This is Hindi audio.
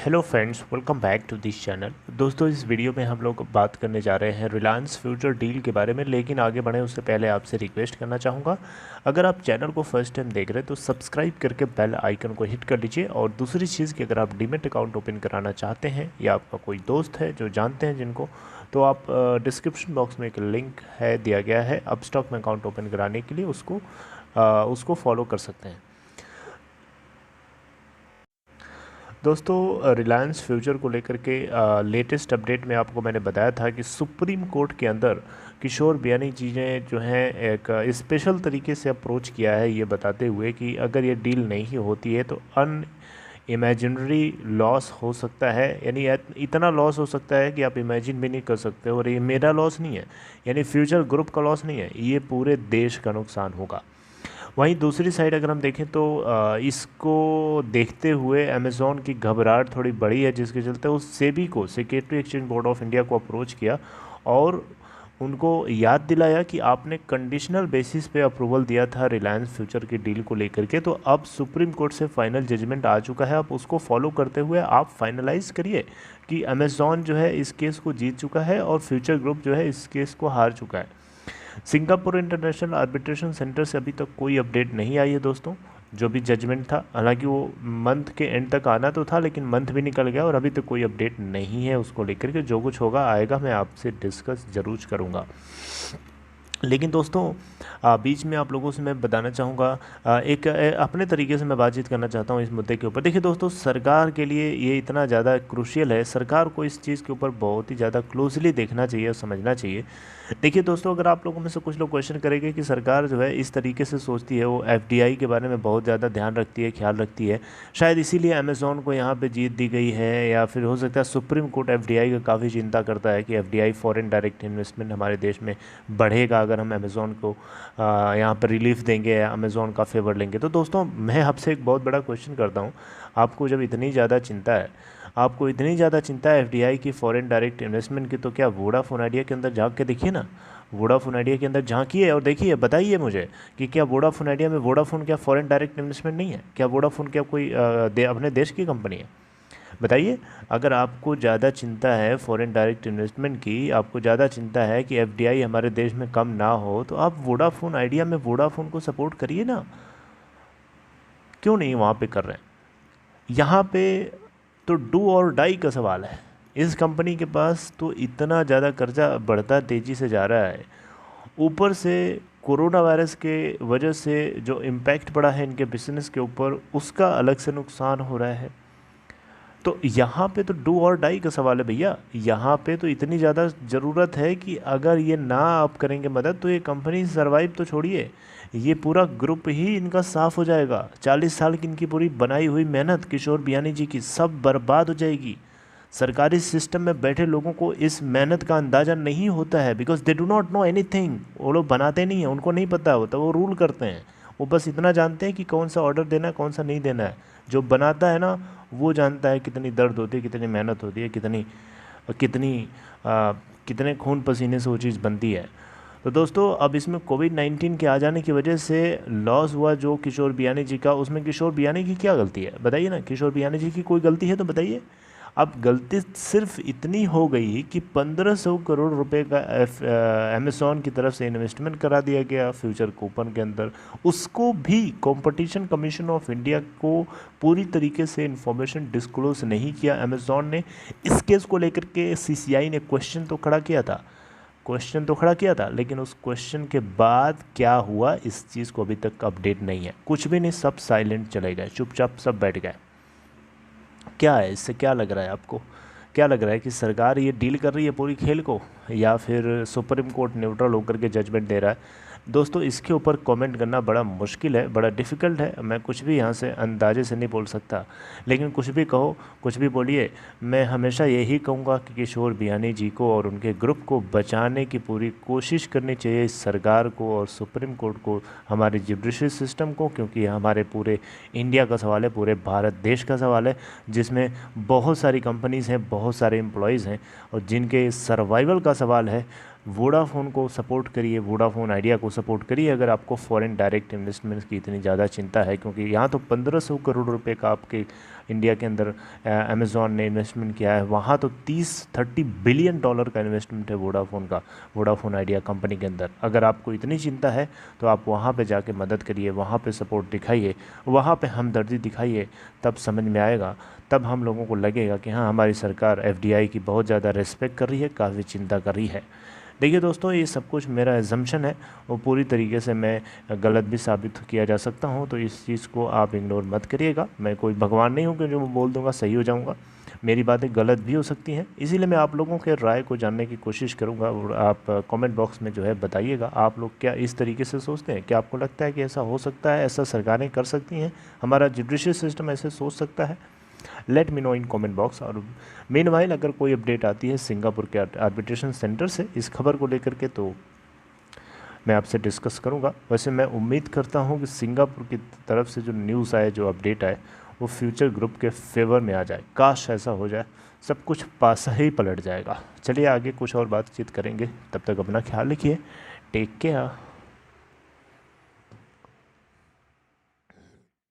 Hello friends, welcome back to this channel. दोस्तों, इस वीडियो में हम लोग बात करने जा रहे हैं रिलायंस फ्यूचर डील के बारे में। लेकिन आगे बढ़े उससे पहले आपसे रिक्वेस्ट करना चाहूँगा, अगर आप चैनल को फर्स्ट टाइम देख रहे हैं तो सब्सक्राइब करके बेल आइकन को हिट कर लीजिए। और दूसरी चीज़ कि अगर आप डीमैट अकाउंट ओपन कराना चाहते हैं या आपका कोई दोस्त है जो जानते हैं जिनको, तो आप डिस्क्रिप्शन बॉक्स में एक लिंक है दिया गया है अपस्टॉक में अकाउंट ओपन कराने के लिए, उसको फॉलो कर सकते हैं। दोस्तों, रिलायंस फ्यूचर को लेकर के लेटेस्ट अपडेट में आपको मैंने बताया था कि सुप्रीम कोर्ट के अंदर किशोर बियानी जी ने जो है एक स्पेशल तरीके से अप्रोच किया है, ये बताते हुए कि अगर ये डील नहीं होती है तो इमेजिनरी लॉस हो सकता है। यानी इतना लॉस हो सकता है कि आप इमेजिन भी नहीं कर सकते। और ये मेरा लॉस नहीं है, यानी फ्यूचर ग्रुप का लॉस नहीं है, ये पूरे देश का नुकसान होगा। वहीं दूसरी साइड अगर हम देखें तो इसको देखते हुए अमेज़ॉन की घबराहट थोड़ी बड़ी है, जिसके चलते उस सेबी को, security exchange board of India को अप्रोच किया और उनको याद दिलाया कि आपने कंडीशनल बेसिस पे अप्रूवल दिया था रिलायंस फ्यूचर की डील को लेकर के। तो अब सुप्रीम कोर्ट से फाइनल जजमेंट आ चुका है, अब उसको फॉलो करते हुए आप फाइनलाइज करिए कि अमेज़ॉन जो है इस केस को जीत चुका है और फ्यूचर ग्रुप जो है इस केस को हार चुका है। सिंगापुर इंटरनेशनल आर्बिट्रेशन सेंटर से अभी तक कोई अपडेट नहीं आई है दोस्तों। जो भी जजमेंट था, हालांकि वो मंथ के एंड तक आना तो था, लेकिन मंथ भी निकल गया और अभी तक कोई अपडेट नहीं है उसको लेकर के। जो कुछ होगा आएगा, मैं आपसे डिस्कस ज़रूर करूँगा। लेकिन दोस्तों, बीच में आप लोगों से मैं बताना चाहूँगा, एक अपने तरीके से मैं बातचीत करना चाहता हूँ इस मुद्दे के ऊपर। देखिए दोस्तों, सरकार के लिए ये इतना ज़्यादा क्रूशियल है, सरकार को इस चीज़ के ऊपर बहुत ही ज़्यादा क्लोजली देखना चाहिए और समझना चाहिए। देखिए दोस्तों, अगर आप लोगों में से कुछ लोग क्वेश्चन करेंगे कि सरकार जो है इस तरीके से सोचती है, वो एफडीआई के बारे में बहुत ज़्यादा ध्यान रखती है, ख्याल रखती है, शायद इसीलिए अमेज़ॉन को यहाँ पे जीत दी गई है। या फिर हो सकता है सुप्रीम कोर्ट एफडीआई का काफ़ी चिंता करता है कि एफडीआई फॉरेन डायरेक्ट इन्वेस्टमेंट हमारे देश में बढ़ेगा अगर हम अमेज़ॉन को यहाँ पर रिलीफ देंगे या अमेज़ॉन का फेवर लेंगे। तो दोस्तों, मैं आपसे एक बहुत बड़ा क्वेश्चन करता हूँ, आपको जब इतनी ज़्यादा चिंता है, आपको इतनी ज़्यादा चिंता है एफडीआई की फॉरेन डायरेक्ट इन्वेस्टमेंट की, तो क्या वोडाफोन आइडिया के अंदर झांक के देखिए ना। वोडाफोन आइडिया के अंदर झांकिए और देखिए, बताइए मुझे कि क्या वोडाफोन आइडिया में वोडाफोन क्या फॉरेन डायरेक्ट इन्वेस्टमेंट नहीं है? क्या वोडाफोन क्या कोई अपने देश की कंपनी है? बताइए। अगर आपको ज़्यादा चिंता है फॉरेन डायरेक्ट इन्वेस्टमेंट की, आपको ज़्यादा चिंता है कि एफडीआई हमारे देश में कम ना हो, तो आप वोडाफोन आइडिया में वोडाफोन को सपोर्ट करिए ना। क्यों नहीं वहाँ पे कर रहे हैं? यहाँ पे तो डू और डाई का सवाल है। इस कंपनी के पास तो इतना ज़्यादा कर्जा बढ़ता तेज़ी से जा रहा है, ऊपर से कोरोना वायरस के वजह से जो इम्पैक्ट पड़ा है इनके बिजनेस के ऊपर, उसका अलग से नुकसान हो रहा है। तो यहाँ पे तो डू और डाई का सवाल है भैया। यहाँ पे तो इतनी ज़्यादा ज़रूरत है कि अगर ये ना आप करेंगे मदद, तो ये कंपनी सर्वाइव तो छोड़िए, ये पूरा ग्रुप ही इनका साफ़ हो जाएगा। 40 साल की इनकी पूरी बनाई हुई मेहनत किशोर बियानी जी की सब बर्बाद हो जाएगी। सरकारी सिस्टम में बैठे लोगों को इस मेहनत का अंदाज़ा नहीं होता है, because they do not know anything. वो लोग बनाते नहीं हैं, उनको नहीं पता होता, वो रूल करते हैं। वो बस इतना जानते हैं कि कौन सा ऑर्डर देना है, कौन सा नहीं देना है। जो बनाता है ना, वो जानता है कितनी दर्द होती है, कितनी मेहनत होती है, कितनी कितनी कितने खून पसीने से वो चीज़ बनती है। तो दोस्तों, अब इसमें कोविड-19 के आ जाने की वजह से लॉस हुआ जो किशोर बियानी जी का, उसमें किशोर बियानी की क्या गलती है बताइए ना। किशोर बियानी जी की कोई गलती है तो बताइए। अब गलती सिर्फ इतनी हो गई कि 1500 करोड़ रुपए का अमेज़ॉन की तरफ से इन्वेस्टमेंट करा दिया गया फ्यूचर कूपन के अंदर। उसको भी कंपटीशन कमीशन ऑफ इंडिया को पूरी तरीके से इंफॉर्मेशन डिस्क्लोज नहीं किया अमेज़ॉन ने। इस केस को लेकर के सीसीआई ने क्वेश्चन तो खड़ा किया था, लेकिन उस क्वेश्चन के बाद क्या हुआ, इस चीज़ को अभी तक अपडेट नहीं है। कुछ भी नहीं, सब साइलेंट चले गए, चुपचाप सब बैठ गए। क्या है इससे, क्या लग रहा है आपको? क्या लग रहा है कि सरकार ये डील कर रही है पूरी खेल को, या फिर सुप्रीम कोर्ट न्यूट्रल होकर के जजमेंट दे रहा है? दोस्तों, इसके ऊपर कमेंट करना बड़ा मुश्किल है, बड़ा डिफ़िकल्ट है। मैं कुछ भी यहाँ से अंदाजे से नहीं बोल सकता, लेकिन कुछ भी कहो, कुछ भी बोलिए, मैं हमेशा यही कहूँगा कि किशोर बियानी जी को और उनके ग्रुप को बचाने की पूरी कोशिश करनी चाहिए इस सरकार को और सुप्रीम कोर्ट को, हमारे जुडिशरी सिस्टम को, क्योंकि यह हमारे पूरे इंडिया का सवाल है, पूरे भारत देश का सवाल है, जिसमें बहुत सारी कंपनीज़ हैं, बहुत सारे एम्प्लॉयज़ हैं और जिनके सर्वाइवल का सवाल है। वोडाफोन को सपोर्ट करिए, वोडाफोन आइडिया को सपोर्ट करिए अगर आपको फॉरेन डायरेक्ट इन्वेस्टमेंट्स की इतनी ज़्यादा चिंता है, क्योंकि यहाँ तो 1500 करोड़ रुपए का आपके इंडिया के अंदर अमेज़ॉन ने इन्वेस्टमेंट किया है, वहाँ तो 30-30 बिलियन डॉलर का इन्वेस्टमेंट है वोडाफोन का, वोडाफोन आइडिया कंपनी के अंदर। अगर आपको इतनी चिंता है तो आप वहाँ पे जाके मदद करिए, वहाँ पे सपोर्ट दिखाइए, वहाँ पे हमदर्दी दिखाइए, तब समझ में आएगा, तब हम लोगों को लगेगा कि हाँ हमारी सरकार एफडीआई की बहुत ज़्यादा रिस्पेक्ट कर रही है, काफ़ी चिंता कर रही है। देखिए दोस्तों, ये सब कुछ मेरा एजम्पशन है, वो पूरी तरीके से मैं गलत भी साबित किया जा सकता हूँ, तो इस चीज़ को आप इग्नोर मत करिएगा। मैं कोई भगवान नहीं हूँ कि जो मैं बोल दूँगा सही हो जाऊँगा, मेरी बातें गलत भी हो सकती हैं, इसीलिए मैं आप लोगों के राय को जानने की कोशिश करूँगा। और आप कमेंट बॉक्स में जो है बताइएगा, आप लोग क्या इस तरीके से सोचते हैं? क्या आपको लगता है कि ऐसा हो सकता है, ऐसा सरकारें कर सकती हैं, हमारा जुडिशल सिस्टम ऐसे सोच सकता है? Let me know in comment box. और मीनवाइल अगर कोई अपडेट आती है सिंगापुर के आर्बिट्रेशन सेंटर से इस खबर को लेकर के, तो मैं आपसे डिस्कस करूंगा। वैसे मैं उम्मीद करता हूं कि सिंगापुर की तरफ से जो न्यूज़ आए, जो अपडेट आए, वो फ्यूचर ग्रुप के फेवर में आ जाए। काश ऐसा हो जाए, सब कुछ पासा ही पलट जाएगा। चलिए आगे कुछ और बातचीत करेंगे, तब तक अपना ख्याल रखिए, टेक केयर।